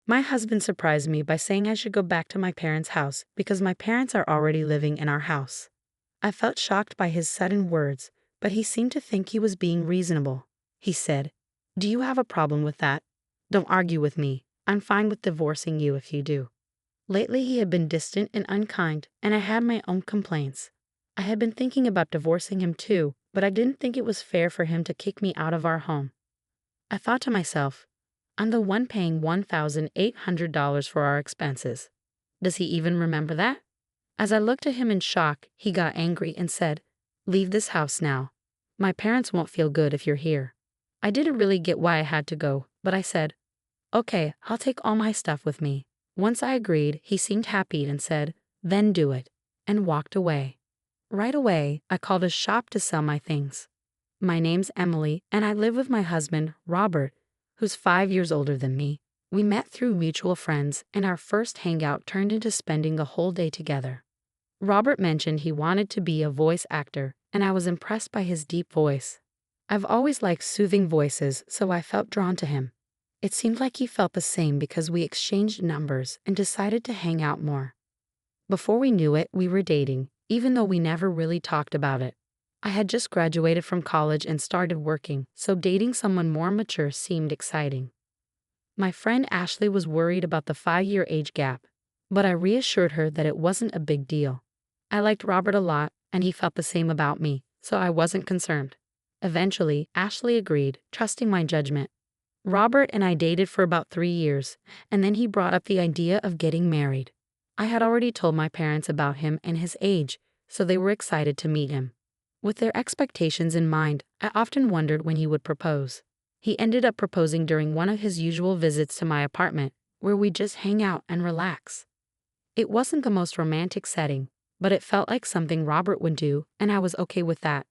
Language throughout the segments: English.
My husband surprised me by saying I should go back to my parents' house because my parents are already living in our house. I felt shocked by his sudden words, but he seemed to think he was being reasonable. He said, "Do you have a problem with that? Don't argue with me. I'm fine with divorcing you if you do." Lately he had been distant and unkind, and I had my own complaints. I had been thinking about divorcing him too, but I didn't think it was fair for him to kick me out of our home. I thought to myself, I'm the one paying $1,800 for our expenses. Does he even remember that? As I looked at him in shock, he got angry and said, "Leave this house now. My parents won't feel good if you're here." I didn't really get why I had to go, but I said, "Okay, I'll take all my stuff with me." Once I agreed, he seemed happy and said, "Then do it," and walked away. Right away, I called a shop to sell my things. My name's Emily, and I live with my husband, Robert, who's 5 years older than me. We met through mutual friends, and our first hangout turned into spending the whole day together. Robert mentioned he wanted to be a voice actor, and I was impressed by his deep voice. I've always liked soothing voices, so I felt drawn to him. It seemed like he felt the same because we exchanged numbers and decided to hang out more. Before we knew it, we were dating, even though we never really talked about it. I had just graduated from college and started working, so dating someone more mature seemed exciting. My friend Ashley was worried about the 5-year age gap, but I reassured her that it wasn't a big deal. I liked Robert a lot, and he felt the same about me, so I wasn't concerned. Eventually, Ashley agreed, trusting my judgment. Robert and I dated for about 3 years, and then he brought up the idea of getting married. I had already told my parents about him and his age, so they were excited to meet him. With their expectations in mind, I often wondered when he would propose. He ended up proposing during one of his usual visits to my apartment, where we just hang out and relax. It wasn't the most romantic setting, but it felt like something Robert would do, and I was okay with that.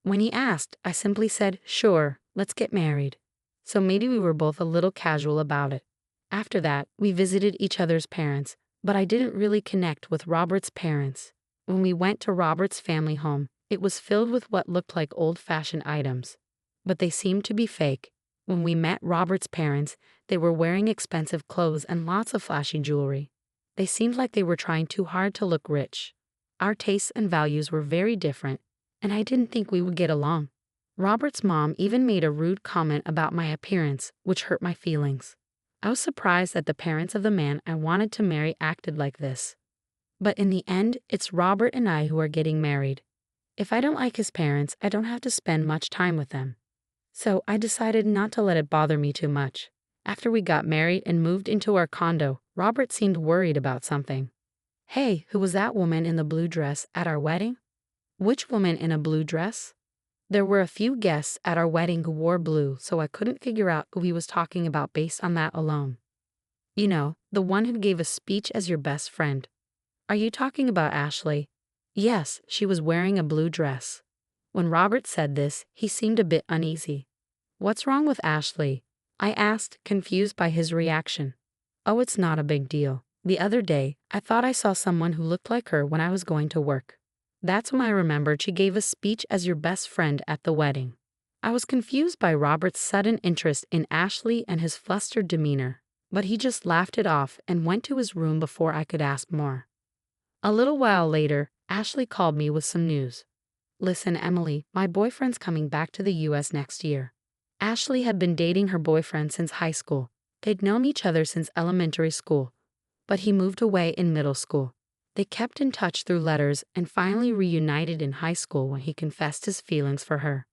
When he asked, I simply said, "Sure, let's get married." So maybe we were both a little casual about it. After that, we visited each other's parents, but I didn't really connect with Robert's parents. When we went to Robert's family home, it was filled with what looked like old-fashioned items, but they seemed to be fake. When we met Robert's parents, they were wearing expensive clothes and lots of flashy jewelry. They seemed like they were trying too hard to look rich. Our tastes and values were very different, and I didn't think we would get along. Robert's mom even made a rude comment about my appearance, which hurt my feelings. I was surprised that the parents of the man I wanted to marry acted like this. But in the end, it's Robert and I who are getting married. If I don't like his parents, I don't have to spend much time with them. So I decided not to let it bother me too much. After we got married and moved into our condo, Robert seemed worried about something. "Hey, who was that woman in the blue dress at our wedding?" "Which woman in a blue dress?" There were a few guests at our wedding who wore blue, so I couldn't figure out who he was talking about based on that alone. "You know, the one who gave a speech as your best friend." "Are you talking about Ashley?" "Yes, she was wearing a blue dress." When Robert said this, he seemed a bit uneasy. "What's wrong with Ashley?" I asked, confused by his reaction. "Oh, it's not a big deal. The other day, I thought I saw someone who looked like her when I was going to work. That's when I remembered she gave a speech as your best friend at the wedding." I was confused by Robert's sudden interest in Ashley and his flustered demeanor, but he just laughed it off and went to his room before I could ask more. A little while later, Ashley called me with some news. "Listen, Emily, my boyfriend's coming back to the US next year." Ashley had been dating her boyfriend since high school. They'd known each other since elementary school, but he moved away in middle school. They kept in touch through letters and finally reunited in high school when he confessed his feelings for her.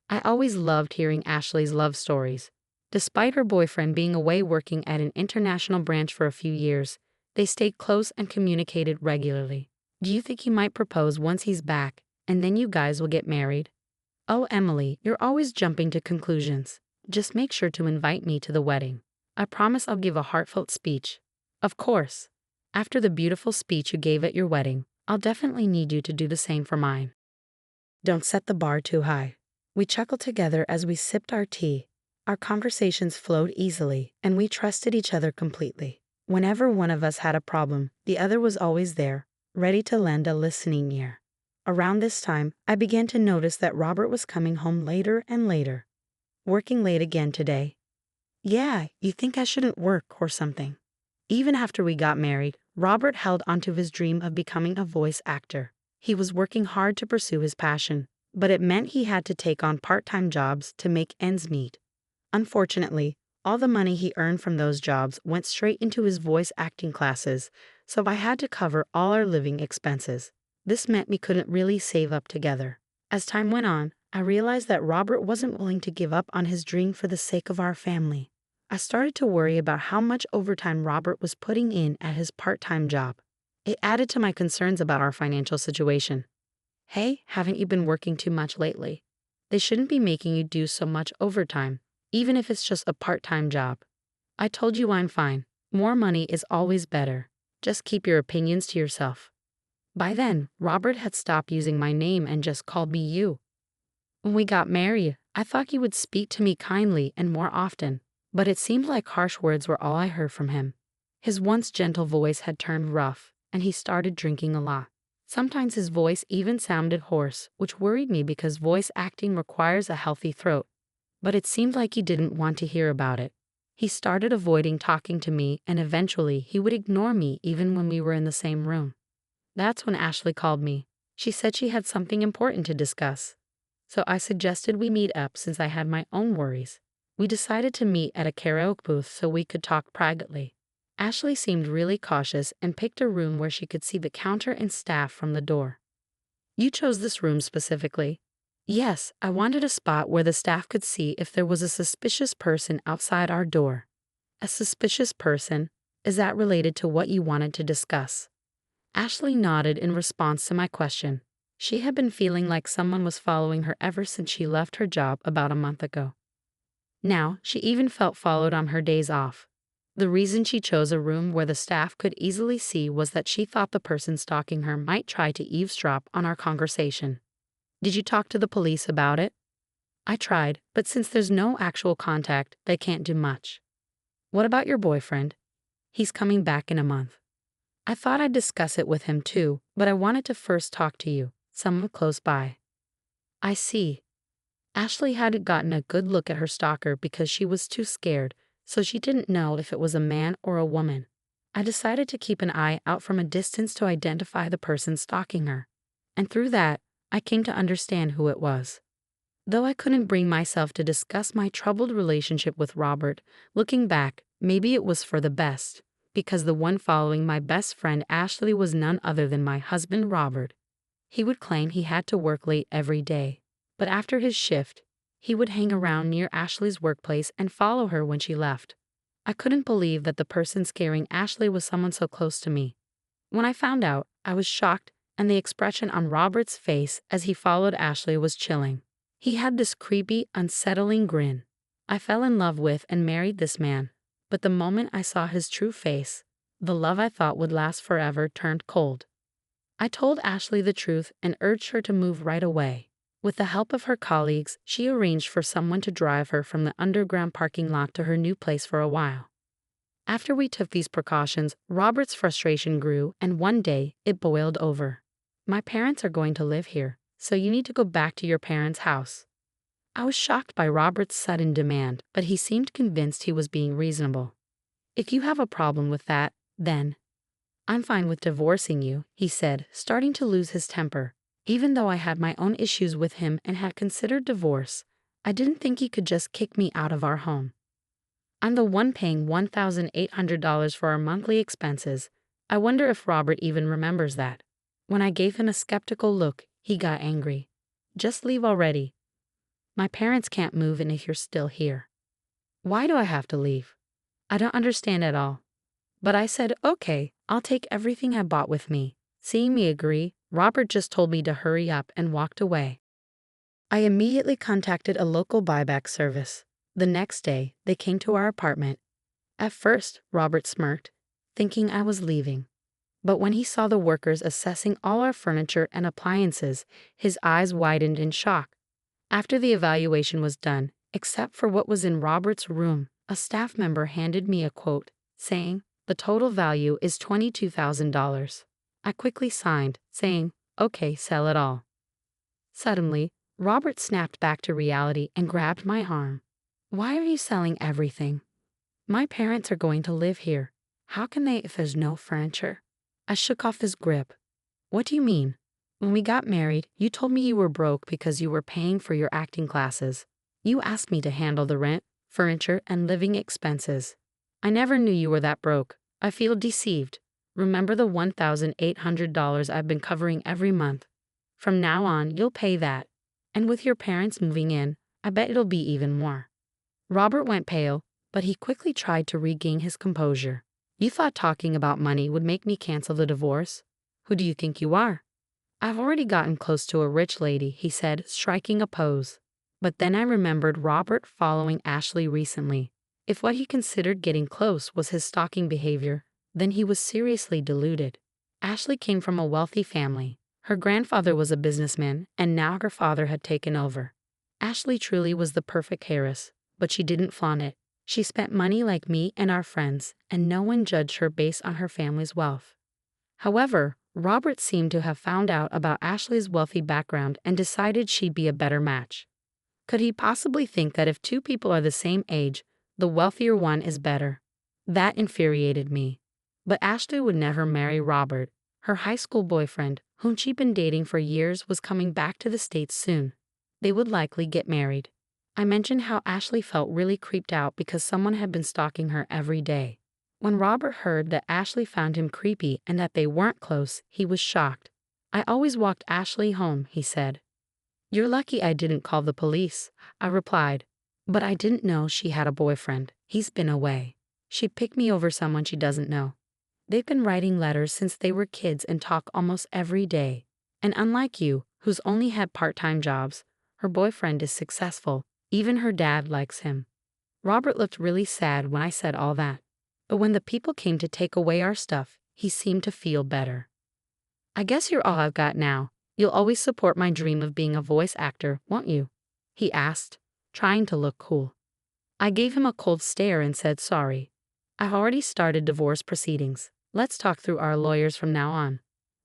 I always loved hearing Ashley's love stories. Despite her boyfriend being away working at an international branch for a few years, they stayed close and communicated regularly. "Do you think he might propose once he's back, and then you guys will get married?" "Oh, Emily, you're always jumping to conclusions. Just make sure to invite me to the wedding. I promise I'll give a heartfelt speech." "Of course. After the beautiful speech you gave at your wedding, I'll definitely need you to do the same for mine." Don't set the bar too high. We chuckled together as we sipped our tea. Our conversations flowed easily, and we trusted each other completely. Whenever one of us had a problem, the other was always there, ready to lend a listening ear. Around this time, I began to notice that Robert was coming home later and later. "Working late again today?" Yeah, you think I shouldn't work or something. Even after we got married, Robert held onto his dream of becoming a voice actor. He was working hard to pursue his passion, but it meant he had to take on part-time jobs to make ends meet. Unfortunately, all the money he earned from those jobs went straight into his voice acting classes, so I had to cover all our living expenses. This meant we couldn't really save up together. As time went on, I realized that Robert wasn't willing to give up on his dream for the sake of our family. I started to worry about how much overtime Robert was putting in at his part-time job. It added to my concerns about our financial situation. Hey, haven't you been working too much lately? They shouldn't be making you do so much overtime, even if it's just a part-time job. I told you I'm fine. More money is always better. Just keep your opinions to yourself. By then, Robert had stopped using my name and just called me you. When we got married, I thought he would speak to me kindly and more often, but it seemed like harsh words were all I heard from him. His once gentle voice had turned rough, and he started drinking a lot. Sometimes his voice even sounded hoarse, which worried me because voice acting requires a healthy throat. But it seemed like he didn't want to hear about it. He started avoiding talking to me, and eventually he would ignore me even when we were in the same room. That's when Ashley called me. She said she had something important to discuss. So I suggested we meet up since I had my own worries. We decided to meet at a karaoke booth so we could talk privately. Ashley seemed really cautious and picked a room where she could see the counter and staff from the door. You chose this room specifically? Yes, I wanted a spot where the staff could see if there was a suspicious person outside our door. A suspicious person? Is that related to what you wanted to discuss? Ashley nodded in response to my question. She had been feeling like someone was following her ever since she left her job about a month ago. Now, she even felt followed on her days off. The reason she chose a room where the staff could easily see was that she thought the person stalking her might try to eavesdrop on our conversation. Did you talk to the police about it? I tried, but since there's no actual contact, they can't do much. What about your boyfriend? He's coming back in a month. I thought I'd discuss it with him too, but I wanted to first talk to you, someone close by. I see. Ashley hadn't gotten a good look at her stalker because she was too scared, so she didn't know if it was a man or a woman. I decided to keep an eye out from a distance to identify the person stalking her. And through that, I came to understand who it was. Though I couldn't bring myself to discuss my troubled relationship with Robert, looking back, maybe it was for the best, because the one following my best friend Ashley was none other than my husband Robert. He would claim he had to work late every day, but after his shift, he would hang around near Ashley's workplace and follow her when she left. I couldn't believe that the person scaring Ashley was someone so close to me. When I found out, I was shocked, and the expression on Robert's face as he followed Ashley was chilling. He had this creepy, unsettling grin. I fell in love with and married this man, but the moment I saw his true face, the love I thought would last forever turned cold. I told Ashley the truth and urged her to move right away. With the help of her colleagues, she arranged for someone to drive her from the underground parking lot to her new place for a while. After we took these precautions, Robert's frustration grew, and one day, it boiled over. My parents are going to live here, so you need to go back to your parents' house. I was shocked by Robert's sudden demand, but he seemed convinced he was being reasonable. If you have a problem with that, then I'm fine with divorcing you, he said, starting to lose his temper. Even though I had my own issues with him and had considered divorce, I didn't think he could just kick me out of our home. I'm the one paying $1,800 for our monthly expenses. I wonder if Robert even remembers that. When I gave him a skeptical look, he got angry. Just leave already. My parents can't move in if you're still here. Why do I have to leave? I don't understand at all. But I said, okay, I'll take everything I bought with me. Seeing me agree, Robert just told me to hurry up and walked away. I immediately contacted a local buyback service. The next day, they came to our apartment. At first, Robert smirked, thinking I was leaving. But when he saw the workers assessing all our furniture and appliances, his eyes widened in shock. After the evaluation was done, except for what was in Robert's room, a staff member handed me a quote, saying, "The total value is $22,000. I quickly signed, saying, "Okay, sell it all." Suddenly, Robert snapped back to reality and grabbed my arm. "Why are you selling everything? My parents are going to live here. How can they if there's no furniture? I shook off his grip. What do you mean? When we got married, you told me you were broke because you were paying for your acting classes. You asked me to handle the rent, furniture, and living expenses. I never knew you were that broke. I feel deceived. Remember the $1,800 I've been covering every month? From now on, you'll pay that. And with your parents moving in, I bet it'll be even more. Robert went pale, but he quickly tried to regain his composure. You thought talking about money would make me cancel the divorce? Who do you think you are? I've already gotten close to a rich lady, he said, striking a pose. But then I remembered Robert following Ashley recently. If what he considered getting close was his stalking behavior, then he was seriously deluded. Ashley came from a wealthy family. Her grandfather was a businessman, and now her father had taken over. Ashley truly was the perfect heiress, but she didn't flaunt it. She spent money like me and our friends, and no one judged her based on her family's wealth. However, Robert seemed to have found out about Ashley's wealthy background and decided she'd be a better match. Could he possibly think that if two people are the same age, the wealthier one is better? That infuriated me. But Ashley would never marry Robert. Her high school boyfriend, whom she'd been dating for years, was coming back to the States soon. They would likely get married. I mentioned how Ashley felt really creeped out because someone had been stalking her every day. When Robert heard that Ashley found him creepy and that they weren't close, he was shocked. I always walked Ashley home, he said. You're lucky I didn't call the police, I replied. But I didn't know she had a boyfriend. He's been away. She'd pick me over someone she doesn't know. They've been writing letters since they were kids and talk almost every day. And unlike you, who's only had part-time jobs, her boyfriend is successful. Even her dad likes him. Robert looked really sad when I said all that. But when the people came to take away our stuff, he seemed to feel better. I guess you're all I've got now. You'll always support my dream of being a voice actor, won't you? He asked, trying to look cool. I gave him a cold stare and said sorry. I've already started divorce proceedings. Let's talk through our lawyers from now on.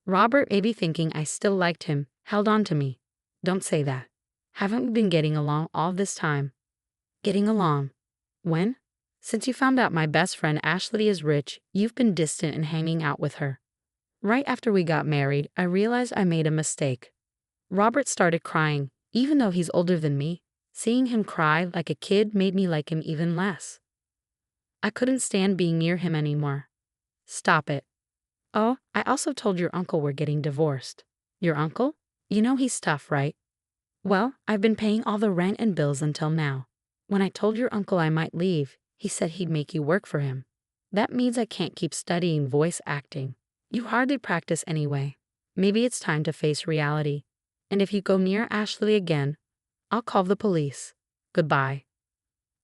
Robert, maybe thinking I still liked him, held on to me. Don't say that. Haven't we been getting along all this time? Getting along? When? Since you found out my best friend Ashley is rich, you've been distant and hanging out with her. Right after we got married, I realized I made a mistake. Robert started crying, even though he's older than me. Seeing him cry like a kid made me like him even less. I couldn't stand being near him anymore. Stop it. Oh, I also told your uncle we're getting divorced. Your uncle? You know he's tough, right? Well, I've been paying all the rent and bills until now. When I told your uncle I might leave, he said he'd make you work for him. That means I can't keep studying voice acting. You hardly practice anyway. Maybe it's time to face reality. And if you go near Ashley again, I'll call the police. Goodbye.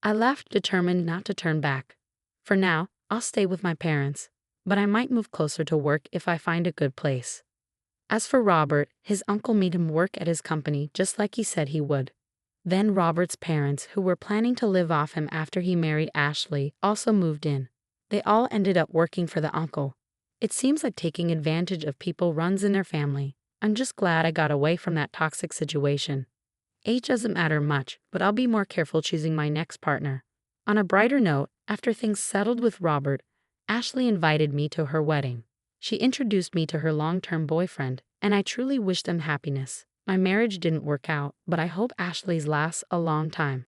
I left, determined not to turn back. For now, I'll stay with my parents, but I might move closer to work if I find a good place. As for Robert, his uncle made him work at his company just like he said he would. Then Robert's parents, who were planning to live off him after he married Ashley, also moved in. They all ended up working for the uncle. It seems like taking advantage of people runs in their family. I'm just glad I got away from that toxic situation. Age doesn't matter much, but I'll be more careful choosing my next partner. On a brighter note, after things settled with Robert, Ashley invited me to her wedding. She introduced me to her long-term boyfriend, and I truly wished them happiness. My marriage didn't work out, but I hope Ashley's lasts a long time.